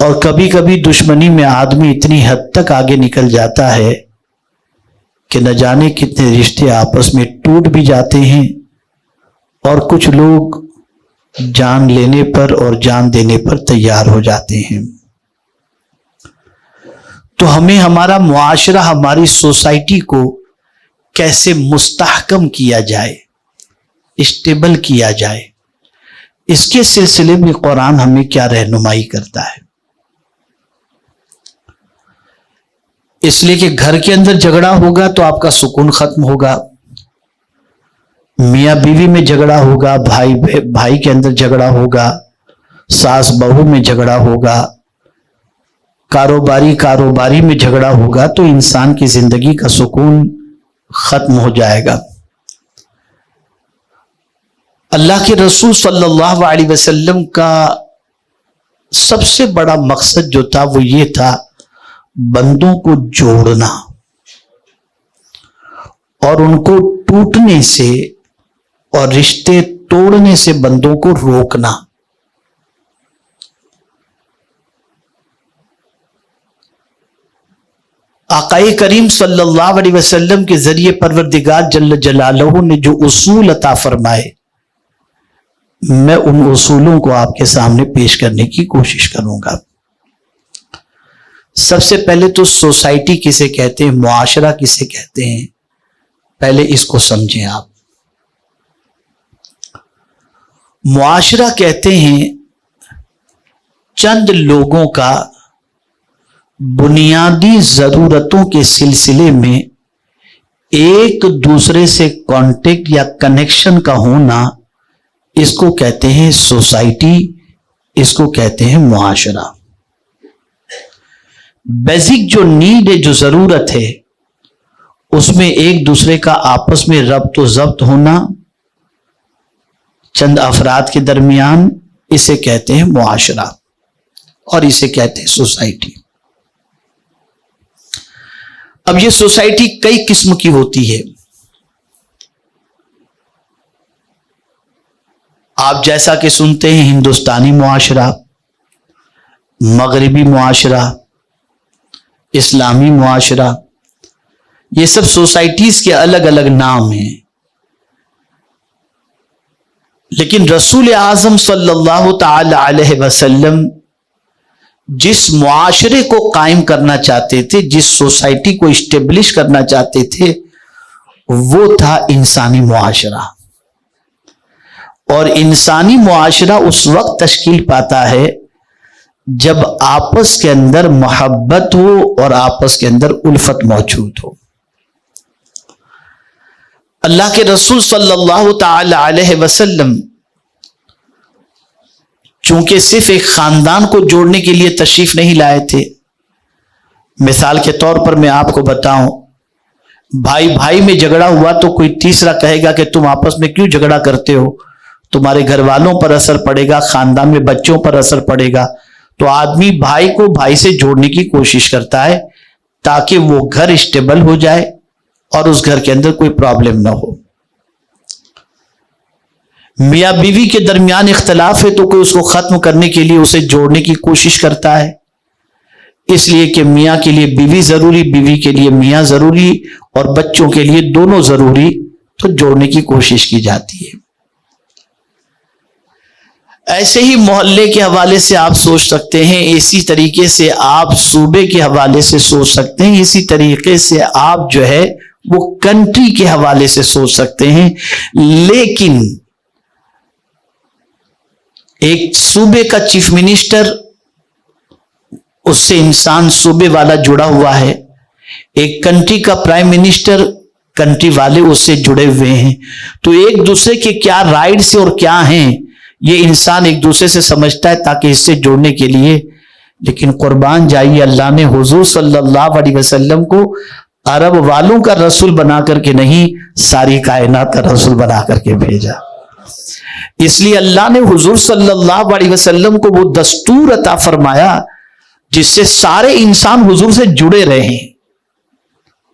और कभी कभी दुश्मनी में आदमी इतनी हद तक आगे निकल जाता है कि न जाने कितने रिश्ते आपस में टूट भी जाते हैं, और कुछ लोग जान लेने पर और जान देने पर तैयार हो जाते हैं। तो हमें हमारा मुआशरा, हमारी सोसाइटी को कैसे मुस्तहकम किया जाए, स्टेबल किया जाए, इसके सिलसिले में कुरान हमें क्या रहनुमाई करता है। इसलिए कि घर के अंदर झगड़ा होगा तो आपका सुकून खत्म होगा, मियाँ बीवी में झगड़ा होगा, भाई भाई के अंदर झगड़ा होगा, सास बहू में झगड़ा होगा, कारोबारी में झगड़ा होगा, तो इंसान की जिंदगी का सुकून खत्म हो जाएगा। अल्लाह के रसूल सल्लल्लाहु अलैहि वसल्लम का सबसे बड़ा मकसद जो था वो ये था, बंदों को जोड़ना और उनको टूटने से और रिश्ते तोड़ने से बंदों को रोकना। आकाए करीम सल्लल्लाहु अलैहि वसल्लम के जरिए परवरदिगार जल्ल जलालहू ने जो उसूल अता फरमाए, मैं उन उसूलों को आपके सामने पेश करने की कोशिश करूंगा। सबसे पहले तो सोसाइटी किसे कहते हैं, मुआशरा किसे कहते हैं, पहले इसको समझें आप। मुआशरा कहते हैं चंद लोगों का बुनियादी जरूरतों के सिलसिले में एक दूसरे से कांटेक्ट या कनेक्शन का होना, इसको कहते हैं सोसाइटी, इसको कहते हैं मुआशरा। बेसिक जो नीड है, जो जरूरत है, उसमें एक दूसरे का आपस में रब्त व ज़ब्त होना चंद अफराद के दरमियान, इसे कहते हैं मुआशरा और इसे कहते हैं सोसाइटी। अब ये सोसाइटी कई किस्म की होती है। आप जैसा कि सुनते हैं हिंदुस्तानी मुआशरा, मगरिबी मुआशरा, इस्लामी मुआशरा, ये सब सोसाइटीज के अलग अलग नाम हैं। लेकिन रसूल आज़म सल्लल्लाहु ताला अलैहि वसल्लम जिस मुआशरे को कायम करना चाहते थे, जिस सोसाइटी को इस्टेब्लिश करना चाहते थे, वो था इंसानी मुआशरा। और इंसानी मुआशरा उस वक्त तश्कील पाता है जब आपस के अंदर मोहब्बत हो और आपस के अंदर उल्फत मौजूद हो। अल्लाह के रसूल सल्लल्लाहु ताला अलैहि वसल्लम चूंकि सिर्फ एक खानदान को जोड़ने के लिए तशरीफ नहीं लाए थे। मिसाल के तौर पर मैं आपको बताऊं, भाई भाई में झगड़ा हुआ तो कोई तीसरा कहेगा कि तुम आपस में क्यों झगड़ा करते हो, तुम्हारे घर वालों पर असर पड़ेगा, खानदान में बच्चों पर असर पड़ेगा। तो आदमी भाई को भाई से जोड़ने की कोशिश करता है ताकि वो घर स्टेबल हो जाए और उस घर के अंदर कोई प्रॉब्लम ना हो। मियाँ बीवी के दरमियान इख्तलाफ है तो कोई उसको खत्म करने के लिए उसे जोड़ने की कोशिश करता है, इसलिए कि मियाँ के लिए बीवी जरूरी, बीवी के लिए मियाँ जरूरी और बच्चों के लिए दोनों जरूरी, तो जोड़ने की कोशिश की जाती है। ऐसे ही मोहल्ले के हवाले से आप सोच सकते हैं, इसी तरीके से आप सूबे के हवाले से सोच सकते हैं, इसी तरीके से आप जो है वो कंट्री के हवाले से सोच सकते हैं। लेकिन एक सूबे का चीफ मिनिस्टर, उससे इंसान सूबे वाला जुड़ा हुआ है। एक कंट्री का प्राइम मिनिस्टर, कंट्री वाले उससे जुड़े हुए हैं। तो एक दूसरे के क्या राइट्स और क्या हैं, ये इंसान एक दूसरे से समझता है ताकि इससे जोड़ने के लिए। लेकिन कुर्बान जाइए, अल्लाह ने हुजूर सल्लल्लाहु अलैहि वसल्लम को अरब वालों का रसूल बना करके नहीं, सारी कायनात का रसूल बना करके भेजा। इसलिए अल्लाह ने हुजूर सल्लल्लाहु अलैहि वसल्लम को वो दस्तूर अता फरमाया जिससे सारे इंसान हुजूर से जुड़े रहे।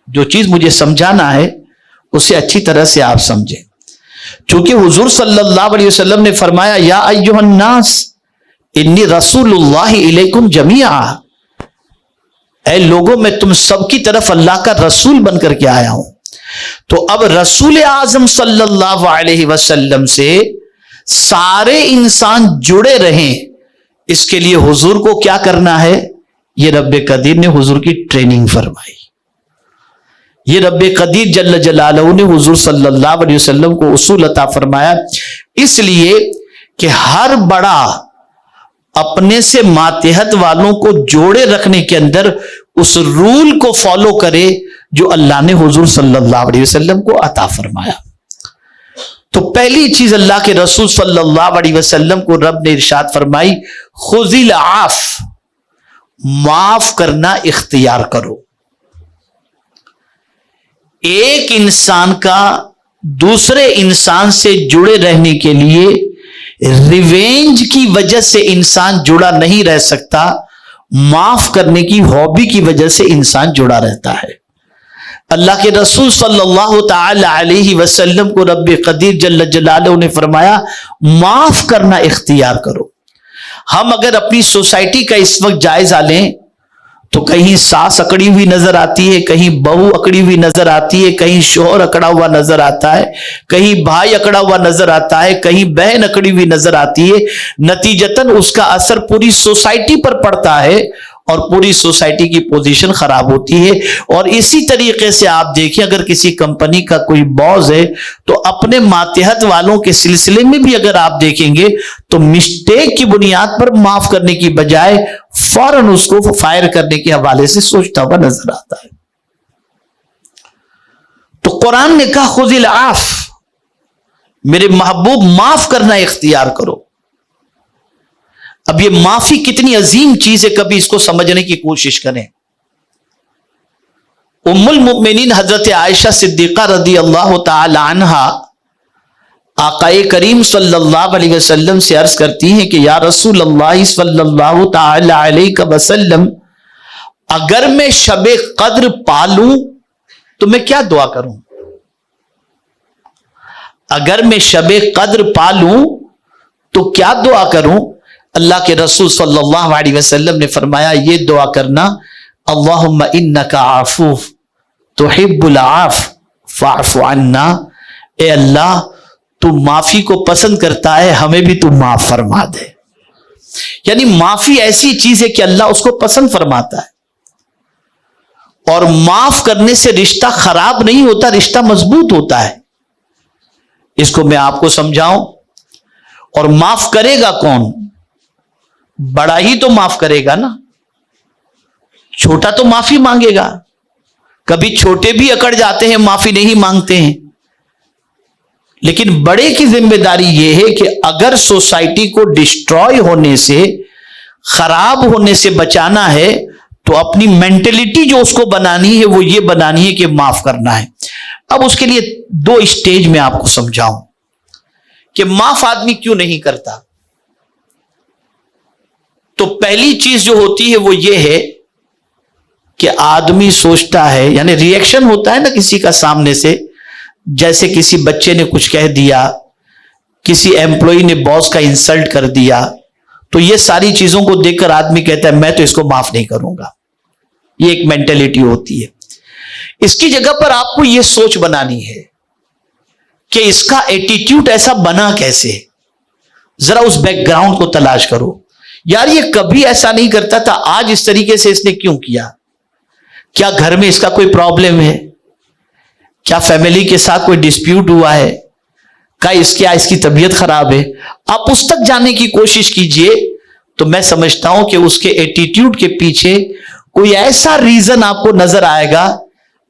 जो चीज मुझे समझाना है उसे अच्छी तरह से आप समझें। चूंकि हुजूर सल्लल्लाहु अलैहि वसल्लम ने फरमाया, या अय्युहन नास, इन्नी रसूलुल्लाह इलैकुम जमीआ, ऐ लोगों मैं तुम सबकी तरफ अल्लाह का रसूल बनकर के आया हूं। तो अब रसूल आजम सल्लल्लाहु अलैहि वसल्लम से सारे इंसान जुड़े रहें, इसके लिए हुजूर को क्या करना है, ये रब्बे कदीर ने हुजूर की ट्रेनिंग फरमाई। ये रब्बे कदीर जल्ल जलालहू ने हुजूर सल्लल्लाहु अलैहि वसल्लम को उसूल अता फरमाया, इसलिए कि हर बड़ा अपने से मातहत वालों को जोड़े रखने के अंदर उस रूल को फॉलो करे जो अल्लाह ने हुजूर सल्लल्लाहु अलैहि वसल्लम को अता फरमाया। तो पहली चीज अल्लाह के रसूल सल्लल्लाहु अलैहि वसल्लम को रब ने इरशाद फरमाई, खुजिल आफ, माफ करना इख्तियार करो। एक इंसान का दूसरे इंसान से जुड़े रहने के लिए रिवेंज की वजह से इंसान जुड़ा नहीं रह सकता, माफ करने की हॉबी की वजह से इंसान जुड़ा रहता है। अल्लाह के रसूल सल्लल्लाहु ताला अलैहि वसल्लम को रब्बे कदीर जल्ल जलालहू ने फरमाया, माफ करना इख्तियार करो। हम अगर अपनी सोसाइटी का इस वक्त जायजा लें तो कहीं सास अकड़ी हुई नजर आती है, कहीं बहू अकड़ी हुई नजर आती है, कहीं शोहर अकड़ा हुआ नजर आता है, कहीं भाई अकड़ा हुआ नजर आता है, कहीं बहन अकड़ी हुई नजर आती है। नतीजतन उसका असर पूरी सोसाइटी पर पड़ता है और पूरी सोसाइटी की पोजीशन खराब होती है। और इसी तरीके से आप देखिए, अगर किसी कंपनी का कोई बॉस है तो अपने मातहत वालों के सिलसिले में भी अगर आप देखेंगे तो मिस्टेक की बुनियाद पर माफ करने की बजाय फौरन उसको फायर करने के हवाले से सोचता हुआ नजर आता है। तो कुरान ने कहा खुजिल आफ, मेरे महबूब माफ करना इख्तियार करो। अब ये माफी कितनी अजीम चीज है, कभी इसको समझने की कोशिश करें। उम्मुल मुमिनीन हजरत आयशा सिद्दीका रदी अल्लाह ताला अन्हा आकाए करीम सल्लल्लाहु अलैहि वसल्लम से अर्ज करती हैं कि या रसूल अल्लाह सल्लल्लाहु ताला अलैहि वसल्लम, अगर मैं शबे कद्र पालूं तो मैं क्या दुआ करूं? अगर मैं शबे कद्र पालूं तो क्या दुआ करूं? अल्लाह के रसूल सल्लल्लाहु अलैहि वसल्लम ने फरमाया, ये दुआ करना, अल्लाहुम्मा इन्नका आफू तुहिब्बुल आफ फअफ़ु अन्ना, ए अल्लाह तू माफी को पसंद करता है, हमें भी तू माफ फरमा दे। यानी माफी ऐसी चीज है कि अल्लाह उसको पसंद फरमाता है। और माफ करने से रिश्ता खराब नहीं होता, रिश्ता मजबूत होता है। इसको मैं आपको समझाऊं। और माफ करेगा कौन? बड़ा ही तो माफ करेगा ना, छोटा तो माफी मांगेगा। कभी छोटे भी अकड़ जाते हैं, माफी नहीं मांगते हैं। लेकिन बड़े की जिम्मेदारी यह है कि अगर सोसाइटी को डिस्ट्रॉय होने से, खराब होने से बचाना है तो अपनी मेंटेलिटी जो उसको बनानी है वो ये बनानी है कि माफ करना है। अब उसके लिए दो स्टेज में आपको समझाऊं कि माफ आदमी क्यों नहीं करता। तो पहली चीज जो होती है वो ये है कि आदमी सोचता है, यानी रिएक्शन होता है ना किसी का सामने से, जैसे किसी बच्चे ने कुछ कह दिया, किसी एम्प्लॉय ने बॉस का इंसल्ट कर दिया, तो ये सारी चीजों को देखकर आदमी कहता है मैं तो इसको माफ नहीं करूंगा। ये एक मेंटेलिटी होती है। इसकी जगह पर आपको ये सोच बनानी है कि इसका एटीट्यूड ऐसा बना कैसे। जरा उस बैकग्राउंड को तलाश करो। यार ये कभी ऐसा नहीं करता था, आज इस तरीके से इसने क्यों किया? क्या घर में इसका कोई प्रॉब्लम है? क्या फैमिली के साथ कोई डिस्प्यूट हुआ है? क्या इसकी तबीयत खराब है? आप उस तक जाने की कोशिश कीजिए तो मैं समझता हूं कि उसके एटीट्यूड के पीछे कोई ऐसा रीजन आपको नजर आएगा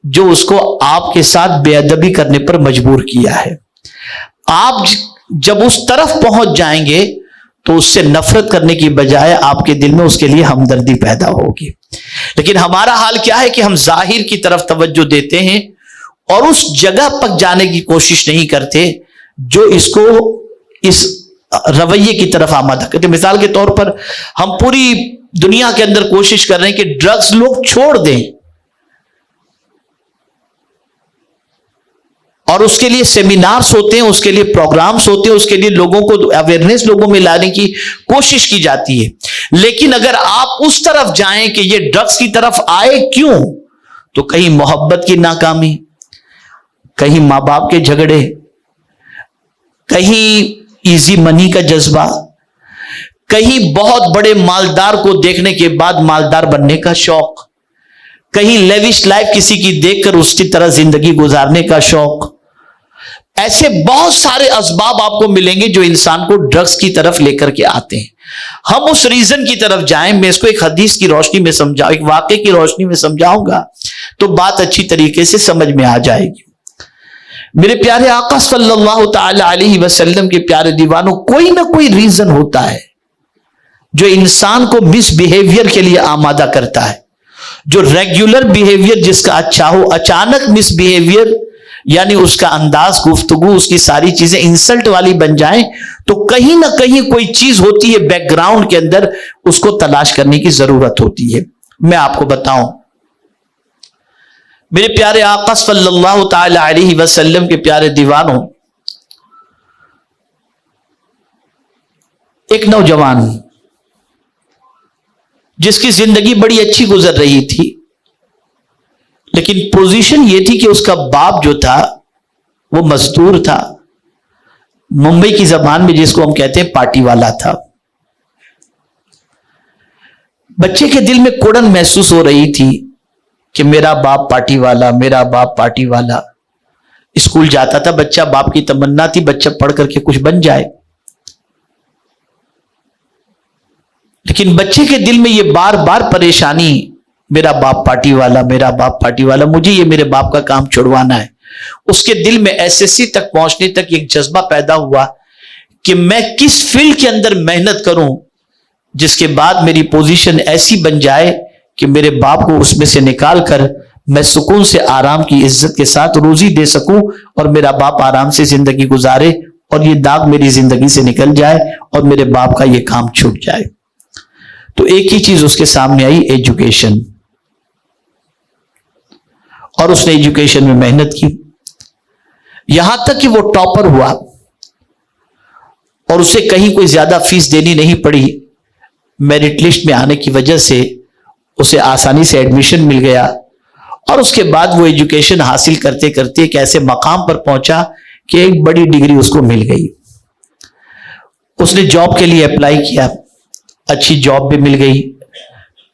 जो उसको आपके साथ बेअदबी करने पर मजबूर किया है। आप जब उस तरफ पहुंच जाएंगे तो उससे नफरत करने की बजाय आपके दिल में उसके लिए हमदर्दी पैदा होगी। लेकिन हमारा हाल क्या है कि हम जाहिर की तरफ तवज्जो देते हैं और उस जगह पर जाने की कोशिश नहीं करते जो इसको इस रवैये की तरफ आमादा करते। मिसाल के तौर पर हम पूरी दुनिया के अंदर कोशिश कर रहे हैं कि ड्रग्स लोग छोड़ दें, और उसके लिए सेमिनार्स होते हैं, उसके लिए प्रोग्राम्स होते हैं, उसके लिए लोगों को अवेयरनेस लोगों में लाने की कोशिश की जाती है। लेकिन अगर आप उस तरफ जाएं कि ये ड्रग्स की तरफ आए क्यों, तो कहीं मोहब्बत की नाकामी, कहीं मां बाप के झगड़े, कहीं इजी मनी का जज्बा, कहीं बहुत बड़े मालदार को देखने के बाद मालदार बनने का शौक, कहीं लेविश लाइफ किसी की देखकर उसकी तरह जिंदगी गुजारने का शौक। ऐसे बहुत सारे असबाब आपको मिलेंगे जो इंसान को ड्रग्स की तरफ लेकर के आते हैं। हम उस रीजन की तरफ जाएं, मैं इसको एक हदीस की रोशनी में समझाऊं, एक वाकये की रोशनी में समझाऊंगा तो बात अच्छी तरीके से समझ में आ जाएगी। मेरे प्यारे आका सल्लल्लाहु ताला अलैहि वसल्लम के प्यारे दीवानों, कोई ना कोई रीजन होता है जो इंसान को मिसबिहेवियर के लिए आमादा करता है। जो रेगुलर बिहेवियर जिसका अच्छा हो, अचानक मिसबिहेवियर यानी उसका अंदाज, गुफ्तगू, उसकी सारी चीजें इंसल्ट वाली बन जाएं, तो कहीं ना कहीं कोई चीज होती है बैकग्राउंड के अंदर, उसको तलाश करने की जरूरत होती है। मैं आपको बताऊं, मेरे प्यारे आका सल्लल्लाहु ताला अलैहि वसल्लम के प्यारे दीवानों, एक नौजवान जिसकी जिंदगी बड़ी अच्छी गुजर रही थी, लेकिन पोजीशन यह थी कि उसका बाप जो था वो मजदूर था, मुंबई की जबान में जिसको हम कहते हैं पार्टी वाला था। बच्चे के दिल में कुड़न महसूस हो रही थी कि मेरा बाप पार्टी वाला, मेरा बाप पार्टी वाला। स्कूल जाता था बच्चा, बाप की तमन्ना थी बच्चा पढ़ करके कुछ बन जाए, लेकिन बच्चे के दिल में ये बार बार परेशानी, मेरा बाप पार्टी वाला, मेरा बाप पार्टी वाला, मुझे ये मेरे बाप का काम छुड़वाना है। उसके दिल में एसएससी तक पहुंचने तक एक जज्बा पैदा हुआ कि मैं किस फील्ड के अंदर मेहनत करूं जिसके बाद मेरी पोजीशन ऐसी बन जाए कि मेरे बाप को उसमें से निकाल कर मैं सुकून से आराम की इज्जत के साथ रोजी दे सकूं और मेरा बाप आराम से जिंदगी गुजारे और ये दाग मेरी जिंदगी से निकल जाए और मेरे बाप का ये काम छूट जाए। तो एक ही चीज उसके सामने आई, एजुकेशन। और उसने एजुकेशन में मेहनत की, यहां तक कि वो टॉपर हुआ और उसे कहीं कोई ज्यादा फीस देनी नहीं पड़ी। मेरिट लिस्ट में आने की वजह से उसे आसानी से एडमिशन मिल गया और उसके बाद वो एजुकेशन हासिल करते करते एक ऐसे मकाम पर पहुंचा कि एक बड़ी डिग्री उसको मिल गई। उसने जॉब के लिए अप्लाई किया, अच्छी जॉब भी मिल गई।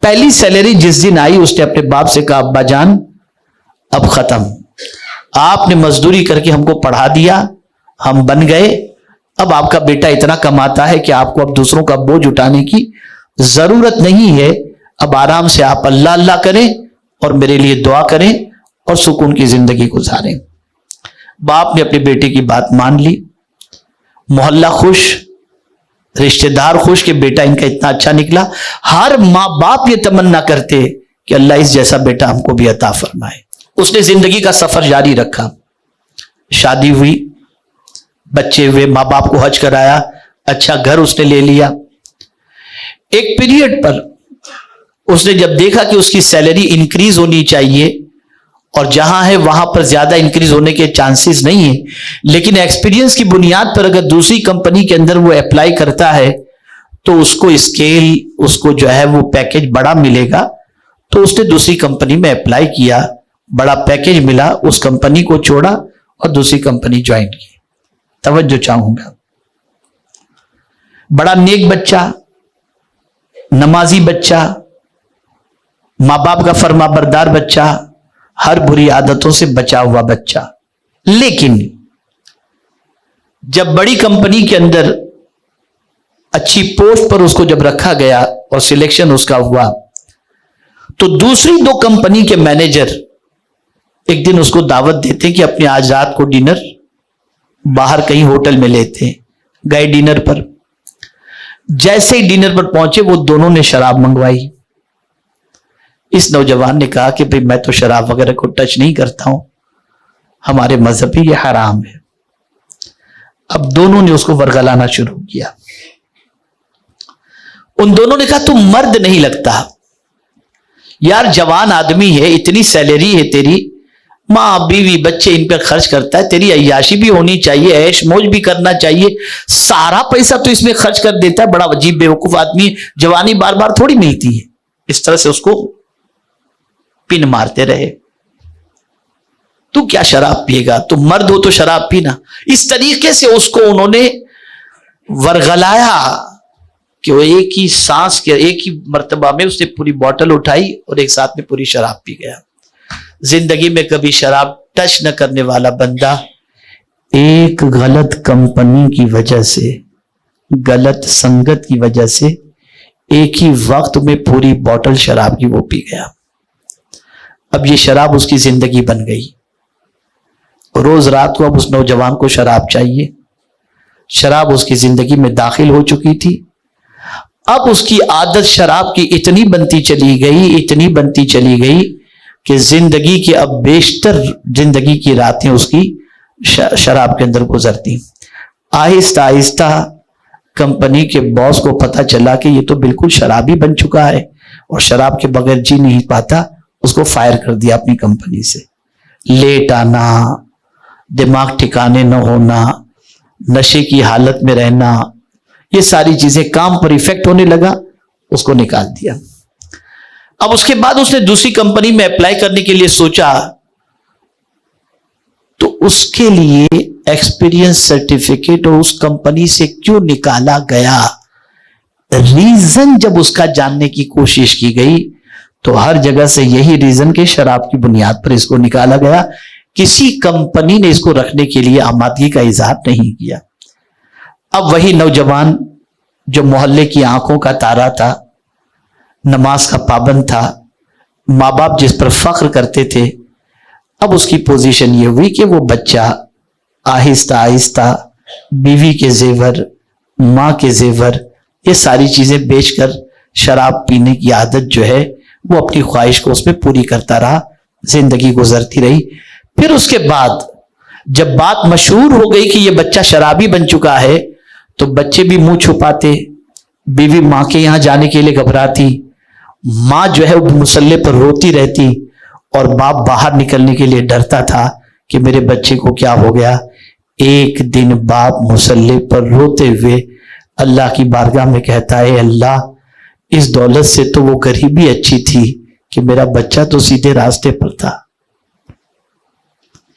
पहली सैलरी जिस दिन आई उसने अपने बाप से कहा, अब्बा जान अब खत्म, आपने मजदूरी करके हमको पढ़ा दिया, हम बन गए, अब आपका बेटा इतना कमाता है कि आपको अब दूसरों का बोझ उठाने की जरूरत नहीं है। अब आराम से आप अल्लाह अल्लाह करें और मेरे लिए दुआ करें और सुकून की जिंदगी गुजारें। बाप ने अपने बेटे की बात मान ली, मोहल्ला खुश, रिश्तेदार खुश कि बेटा इनका इतना अच्छा निकला। हर माँ बाप ये तमन्ना करते कि अल्लाह इस जैसा बेटा हमको भी अता फरमाए। उसने जिंदगी का सफर जारी रखा, शादी हुई, बच्चे हुए, माँ बाप को हज कराया, अच्छा घर उसने ले लिया। एक पीरियड पर उसने जब देखा कि उसकी सैलरी इंक्रीज होनी चाहिए और जहां है वहां पर ज्यादा इंक्रीज होने के चांसेस नहीं है, लेकिन एक्सपीरियंस की बुनियाद पर अगर दूसरी कंपनी के अंदर वो अप्लाई करता है तो उसको स्केल, उसको जो है वो पैकेज बड़ा मिलेगा। तो उसने दूसरी कंपनी में अप्लाई किया, बड़ा पैकेज मिला, उस कंपनी को छोड़ा और दूसरी कंपनी ज्वाइन की। तवज्जो चाहूंगा, बड़ा नेक बच्चा, नमाजी बच्चा, मां बाप का फरमाबरदार बच्चा, हर बुरी आदतों से बचा हुआ बच्चा। लेकिन जब बड़ी कंपनी के अंदर अच्छी पोस्ट पर उसको जब रखा गया और सिलेक्शन उसका हुआ, तो दूसरी दो कंपनी के मैनेजर एक दिन उसको दावत देते कि अपने आज रात को डिनर बाहर कहीं होटल में लेते। गए डिनर पर, जैसे ही डिनर पर पहुंचे वो दोनों ने शराब मंगवाई। इस नौजवान ने कहा कि भाई मैं तो शराब वगैरह को टच नहीं करता हूं, हमारे मजहब में ये हराम है। अब दोनों ने उसको वर्गलाना शुरू किया। उन दोनों ने कहा तुम मर्द नहीं लगता यार, जवान आदमी है, इतनी सैलरी है तेरी, माँ बीवी बच्चे इन पर खर्च करता है, तेरी अय्याशी भी होनी चाहिए, ऐश मौज भी करना चाहिए, सारा पैसा तो इसमें खर्च कर देता है, बड़ा अजीब बेवकूफ आदमी, जवानी बार बार थोड़ी मिलती है। इस तरह से उसको पिन मारते रहे। तू क्या शराब पिएगा, तू मर्द हो तो शराब पीना। इस तरीके से उसको उन्होंने वर्गलाया कि वो एक ही सांस के एक ही मर्तबा में उसने पूरी बोतल उठाई और एक साथ में पूरी शराब पी गया। जिंदगी में कभी शराब टच न करने वाला बंदा एक गलत कंपनी की वजह से, गलत संगत की वजह से एक ही वक्त में पूरी बोतल शराब की वो पी गया। अब ये शराब उसकी जिंदगी बन गई। रोज रात को अब उस नौजवान को शराब चाहिए। शराब उसकी जिंदगी में दाखिल हो चुकी थी। अब उसकी आदत शराब की इतनी बनती चली गई, इतनी बनती चली गई कि जिंदगी की अब बेशतर जिंदगी की रातें उसकी शराब के अंदर गुजरती। आहिस्ता आहिस्ता कंपनी के बॉस को पता चला कि ये तो बिल्कुल शराबी बन चुका है और शराब के बगैर जी नहीं पाता। उसको फायर कर दिया अपनी कंपनी से। लेट आना, दिमाग ठिकाने न होना, नशे की हालत में रहना, ये सारी चीजें काम पर इफेक्ट होने लगा, उसको निकाल दिया। अब उसके बाद उसने दूसरी कंपनी में अप्लाई करने के लिए सोचा, तो उसके लिए एक्सपीरियंस सर्टिफिकेट और उस कंपनी से क्यों निकाला गया, रीजन जब उसका जानने की कोशिश की गई तो हर जगह से यही रीजन के शराब की बुनियाद पर इसको निकाला गया। किसी कंपनी ने इसको रखने के लिए आमादगी का इजहार नहीं किया। अब वही नौजवान जो मोहल्ले की आंखों का तारा था, नमाज का पाबंद था, माँ बाप जिस पर फख्र करते थे, अब उसकी पोजीशन ये हुई कि वो बच्चा आहिस्ता आहिस्ता बीवी के जेवर, माँ के जेवर, ये सारी चीजें बेचकर शराब पीने की आदत जो है वो अपनी ख्वाहिश को उसमें पूरी करता रहा। जिंदगी गुजरती रही। फिर उसके बाद जब बात मशहूर हो गई कि ये बच्चा शराबी बन चुका है, तो बच्चे भी मुंह छुपाते, बीवी माँ के यहां जाने के लिए घबराती, माँ जो है वो मुसल्ले पर रोती रहती और बाप बाहर निकलने के लिए डरता था कि मेरे बच्चे को क्या हो गया। एक दिन बाप मुसल्ले पर रोते हुए अल्लाह की बारगाह में कहता है, अल्लाह इस दौलत से तो वो गरीबी अच्छी थी कि मेरा बच्चा तो सीधे रास्ते पर था।